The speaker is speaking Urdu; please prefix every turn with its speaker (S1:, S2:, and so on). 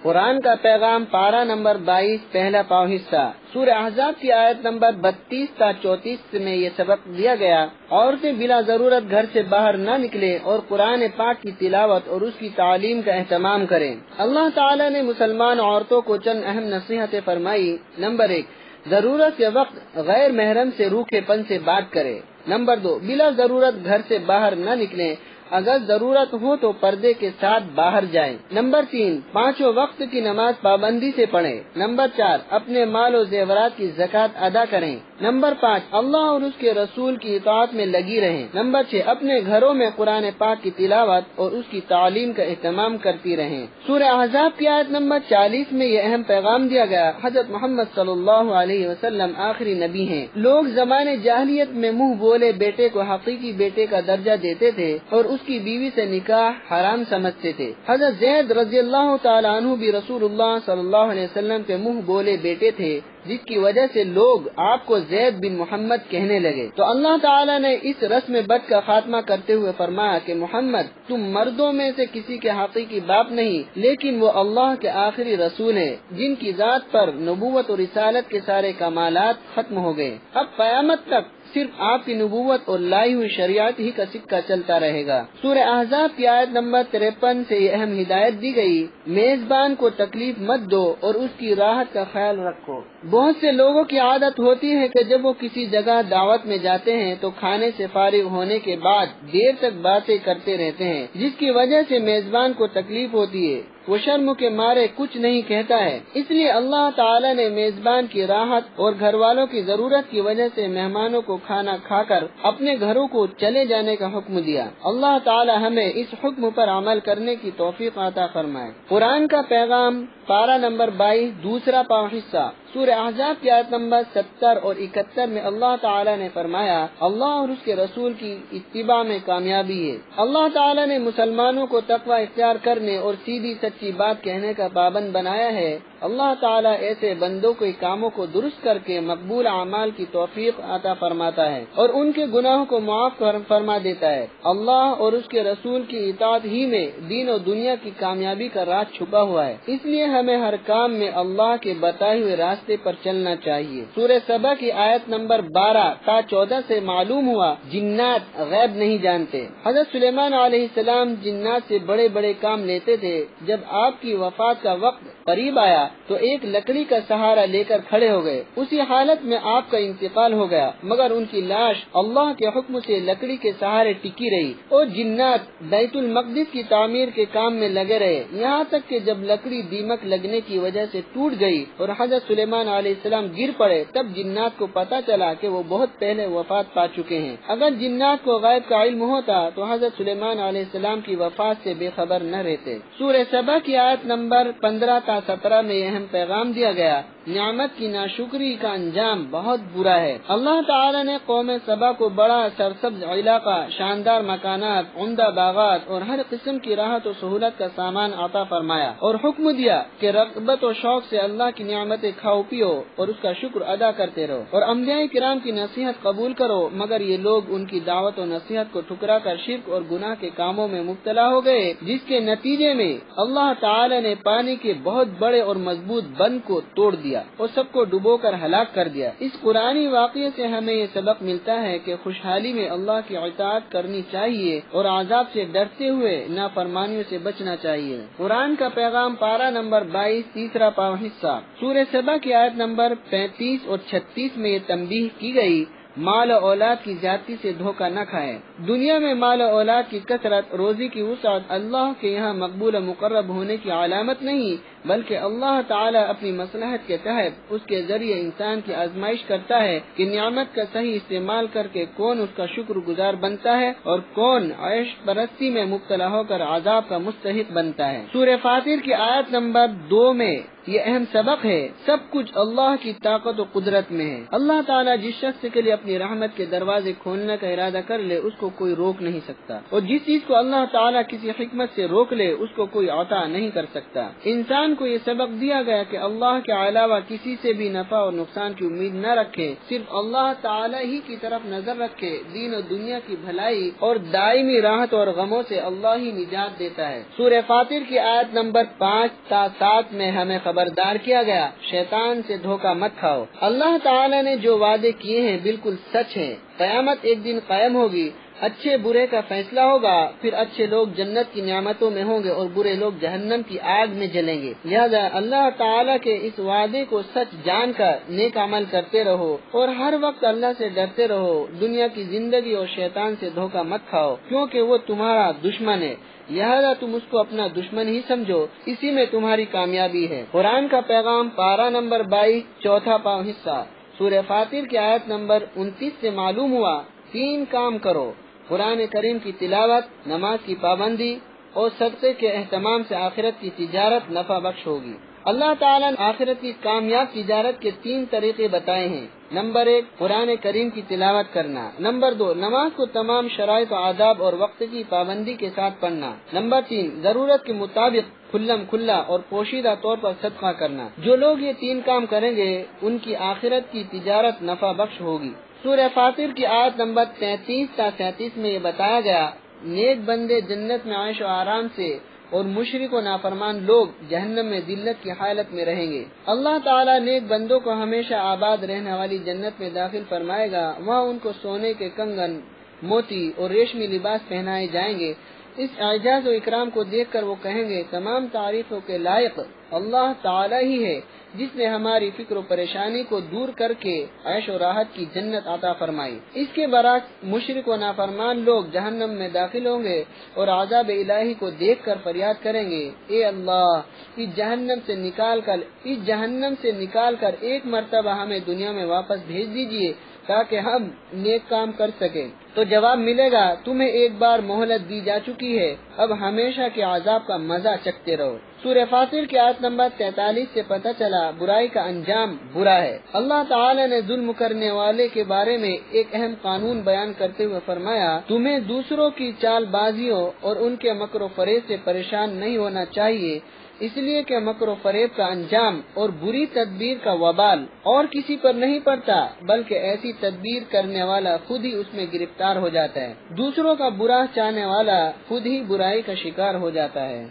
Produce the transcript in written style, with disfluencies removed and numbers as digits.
S1: قرآن کا پیغام پارہ نمبر 22 پہلا پاؤں حصہ سورہ احزاب کی آیت نمبر 32 تا 34 میں یہ سبق دیا گیا، عورتیں بلا ضرورت گھر سے باہر نہ نکلیں اور قرآن پاک کی تلاوت اور اس کی تعلیم کا اہتمام کریں۔ اللہ تعالی نے مسلمان عورتوں کو چند اہم نصیحتیں فرمائی۔ نمبر 1، ضرورت کے وقت غیر محرم سے روکھے پن سے بات کرے۔ نمبر 2، بلا ضرورت گھر سے باہر نہ نکلیں، اگر ضرورت ہو تو پردے کے ساتھ باہر جائیں۔ نمبر 3، پانچوں وقت کی نماز پابندی سے پڑھیں۔ نمبر 4، اپنے مال و زیورات کی زکوٰۃ ادا کریں۔ نمبر 5، اللہ اور اس کے رسول کی اطاعت میں لگی رہیں۔ نمبر 6، اپنے گھروں میں قرآن پاک کی تلاوت اور اس کی تعلیم کا اہتمام کرتی رہیں۔ سورہ احزاب کی آیت نمبر 40 میں یہ اہم پیغام دیا گیا، حضرت محمد صلی اللہ علیہ وسلم آخری نبی ہیں۔ لوگ زمانے جاہلیت میں منہ بولے بیٹے کو حقیقی بیٹے کا درجہ دیتے تھے اور اس کی بیوی سے نکاح حرام سمجھتے تھے۔ حضرت زید رضی اللہ تعالیٰ عنہ بھی رسول اللہ صلی اللہ علیہ وسلم کے منہ بولے بیٹے تھے، جس کی وجہ سے لوگ آپ کو زید بن محمد کہنے لگے۔ تو اللہ تعالیٰ نے اس رسم بد کا خاتمہ کرتے ہوئے فرمایا کہ محمد تم مردوں میں سے کسی کے حقیقی باپ نہیں، لیکن وہ اللہ کے آخری رسول ہیں، جن کی ذات پر نبوت اور رسالت کے سارے کمالات ختم ہو گئے۔ اب قیامت تک صرف آپ کی نبوت اور لائی ہوئی شریعت ہی کا سکہ چلتا رہے گا۔ سورہ احزاب کی آیت نمبر 53 سے یہ اہم ہدایت دی گئی، میزبان کو تکلیف مت دو اور اس کی راحت کا خیال رکھو۔ بہت سے لوگوں کی عادت ہوتی ہے کہ جب وہ کسی جگہ دعوت میں جاتے ہیں تو کھانے سے فارغ ہونے کے بعد دیر تک باتیں کرتے رہتے ہیں، جس کی وجہ سے میزبان کو تکلیف ہوتی ہے۔ وہ شرم کے مارے کچھ نہیں کہتا ہے۔ اس لیے اللہ تعالی نے میزبان کی راحت اور گھر والوں کی ضرورت کی وجہ سے مہمانوں کو کھانا کھا کر اپنے گھروں کو چلے جانے کا حکم دیا۔ اللہ تعالی ہمیں اس حکم پر عمل کرنے کی توفیق عطا فرمائے۔ قرآن کا پیغام پارہ نمبر 22 دوسرا پاؤں حصہ سورہ احزاب کی آیت نمبر 70 اور 71 میں اللہ تعالی نے فرمایا، اللہ اور اس کے رسول کی اتباع میں کامیابی ہے۔ اللہ تعالی نے مسلمانوں کو تقوی اختیار کرنے اور سیدھی سچی بات کہنے کا پابند بنایا ہے۔ اللہ تعالی ایسے بندوں کے کاموں کو درست کر کے مقبول اعمال کی توفیق عطا فرماتا ہے اور ان کے گناہوں کو معاف فرما دیتا ہے۔ اللہ اور اس کے رسول کی اطاعت ہی میں دین و دنیا کی کامیابی کا راز چھپا ہوا ہے، اس لیے ہمیں ہر کام میں اللہ کے بتائے ہوئے راستے پر چلنا چاہیے۔ سورہ سبا کی آیت نمبر 12 تا 14 سے معلوم ہوا جنات غیب نہیں جانتے۔ حضرت سلیمان علیہ السلام جنات سے بڑے بڑے کام لیتے تھے۔ جب آپ کی وفات کا وقت قریب آیا تو ایک لکڑی کا سہارا لے کر کھڑے ہو گئے۔ اسی حالت میں آپ کا انتقال ہو گیا، مگر ان کی لاش اللہ کے حکم سے لکڑی کے سہارے ٹکی رہی اور جنات بیت المقدس کی تعمیر کے کام میں لگے رہے، یہاں تک کہ جب لکڑی دیمک لگنے کی وجہ سے ٹوٹ گئی اور حضرت سلیمان علیہ السلام گر پڑے، تب جنات کو پتا چلا کہ وہ بہت پہلے وفات پا چکے ہیں۔ اگر جنات کو غیب کا علم ہوتا تو حضرت سلیمان علیہ السلام کی وفات سے بے خبر نہ رہتے۔ سورہ سبا کی آیت نمبر 15 تا 17 میں اہم پیغام دیا گیا، نعمت کی ناشکری کا انجام بہت برا ہے۔ اللہ تعالی نے قوم سبا کو بڑا سرسبز علاقہ، شاندار مکانات، عمدہ باغات اور ہر قسم کی راحت و سہولت کا سامان عطا فرمایا اور حکم دیا کہ رغبت و شوق سے اللہ کی نعمتیں کھاؤ پیو اور اس کا شکر ادا کرتے رہو اور انبیاء کرام کی نصیحت قبول کرو، مگر یہ لوگ ان کی دعوت و نصیحت کو ٹھکرا کر شرک اور گناہ کے کاموں میں مبتلا ہو گئے، جس کے نتیجے میں اللہ تعالی نے پانی کے بہت بڑے اور مضبوط بند کو توڑ دیا اور سب کو ڈبو کر ہلاک کر دیا۔ اس قرآنی واقعے سے ہمیں یہ سبق ملتا ہے کہ خوشحالی میں اللہ کی اطاعت کرنی چاہیے اور عذاب سے ڈرتے ہوئے نافرمانیوں سے بچنا چاہیے۔ قرآن کا پیغام پارہ نمبر 22 تیسرا پاؤں حصہ سورہ سبا کی آیت نمبر 35 اور 36 میں یہ تنبیہ کی گئی، مال و اولاد کی زیادتی سے دھوکہ نہ کھائیں۔ دنیا میں مال و اولاد کی کثرت، روزی کی وسعت اللہ کے یہاں مقبول و مقرب ہونے کی علامت نہیں، بلکہ اللہ تعالیٰ اپنی مصلحت کے تحت اس کے ذریعے انسان کی آزمائش کرتا ہے کہ نعمت کا صحیح استعمال کر کے کون اس کا شکر گزار بنتا ہے اور کون عیش پرستی میں مبتلا ہو کر عذاب کا مستحق بنتا ہے۔ سورہ فاطر کی آیت نمبر 2 میں یہ اہم سبق ہے، سب کچھ اللہ کی طاقت و قدرت میں ہے۔ اللہ تعالیٰ جس شخص کے لیے اپنی رحمت کے دروازے کھولنے کا ارادہ کر لے اس کو کوئی روک نہیں سکتا، اور جس چیز کو اللہ تعالیٰ کسی حکمت سے روک لے اس کو کوئی عطا نہیں کر سکتا۔ انسان کو یہ سبق دیا گیا کہ اللہ کے علاوہ کسی سے بھی نفع اور نقصان کی امید نہ رکھے، صرف اللہ تعالیٰ ہی کی طرف نظر رکھے۔ دین و دنیا کی بھلائی اور دائمی راحت اور غموں سے اللہ ہی نجات دیتا ہے۔ سورہ فاطر کی آیت نمبر 5 تا 7 میں ہمیں خبردار کیا گیا، شیطان سے دھوکہ مت کھاؤ۔ اللہ تعالیٰ نے جو وعدے کیے ہیں بالکل سچ ہیں۔ قیامت ایک دن قائم ہوگی، اچھے برے کا فیصلہ ہوگا، پھر اچھے لوگ جنت کی نعمتوں میں ہوں گے اور برے لوگ جہنم کی آگ میں جلیں گے۔ لہذا اللہ تعالیٰ کے اس وعدے کو سچ جان کر نیک عمل کرتے رہو اور ہر وقت اللہ سے ڈرتے رہو۔ دنیا کی زندگی اور شیطان سے دھوکہ مت کھاؤ، کیونکہ وہ تمہارا دشمن ہے، لہذا تم اس کو اپنا دشمن ہی سمجھو، اسی میں تمہاری کامیابی ہے۔ قرآن کا پیغام، پارہ نمبر 22، چوتھا پاؤں حصہ، سورہ فاطر کی آیت نمبر 29 سے معلوم ہوا، 3 کام کرو: قرآن کریم کی تلاوت، نماز کی پابندی اور صدقے کے اہتمام سے آخرت کی تجارت نفع بخش ہوگی۔ اللہ تعالیٰ نے آخرت کی کامیاب تجارت کے 3 طریقے بتائے ہیں۔ نمبر 1، قرآن کریم کی تلاوت کرنا۔ نمبر 2، نماز کو تمام شرائط و آداب اور وقت کی پابندی کے ساتھ پڑھنا۔ نمبر 3، ضرورت کے مطابق کھلم کھلا اور پوشیدہ طور پر صدقہ کرنا۔ جو لوگ یہ 3 کام کریں گے ان کی آخرت کی تجارت نفع بخش ہوگی۔ سورہ فاطر کی آیت نمبر 33 تا 37 میں یہ بتایا گیا، نیک بندے جنت میں عیش و آرام سے اور مشرک و نافرمان لوگ جہنم میں ذلت کی حالت میں رہیں گے۔ اللہ تعالیٰ نیک بندوں کو ہمیشہ آباد رہنے والی جنت میں داخل فرمائے گا، وہاں ان کو سونے کے کنگن، موتی اور ریشمی لباس پہنائے جائیں گے۔ اس اعزاز و اکرام کو دیکھ کر وہ کہیں گے، تمام تعریفوں کے لائق اللہ تعالیٰ ہی ہے جس نے ہماری فکر و پریشانی کو دور کر کے عیش و راحت کی جنت عطا فرمائی۔ اس کے برعکس مشرک و نافرمان لوگ جہنم میں داخل ہوں گے اور عذاب الہی کو دیکھ کر فریاد کریں گے، اے اللہ، اس جہنم سے نکال کر ایک مرتبہ ہمیں دنیا میں واپس بھیج دیجئے تاکہ ہم نیک کام کر سکیں۔ تو جواب ملے گا، تمہیں ایک بار مہلت دی جا چکی ہے، اب ہمیشہ کے عذاب کا مزہ چکھتے رہو۔ سورہ فاطر کی آیت نمبر 43 سے پتہ چلا برائی کا انجام برا ہے۔ اللہ تعالی نے ظلم کرنے والے کے بارے میں ایک اہم قانون بیان کرتے ہوئے فرمایا، تمہیں دوسروں کی چال بازیوں اور ان کے مکر و فریب سے پریشان نہیں ہونا چاہیے، اس لیے کہ مکر و فریب کا انجام اور بری تدبیر کا وبال اور کسی پر نہیں پڑتا، بلکہ ایسی تدبیر کرنے والا خود ہی اس میں گرفتار ہو جاتا ہے۔ دوسروں کا برا چاہنے والا خود ہی برائی کا شکار ہو جاتا ہے۔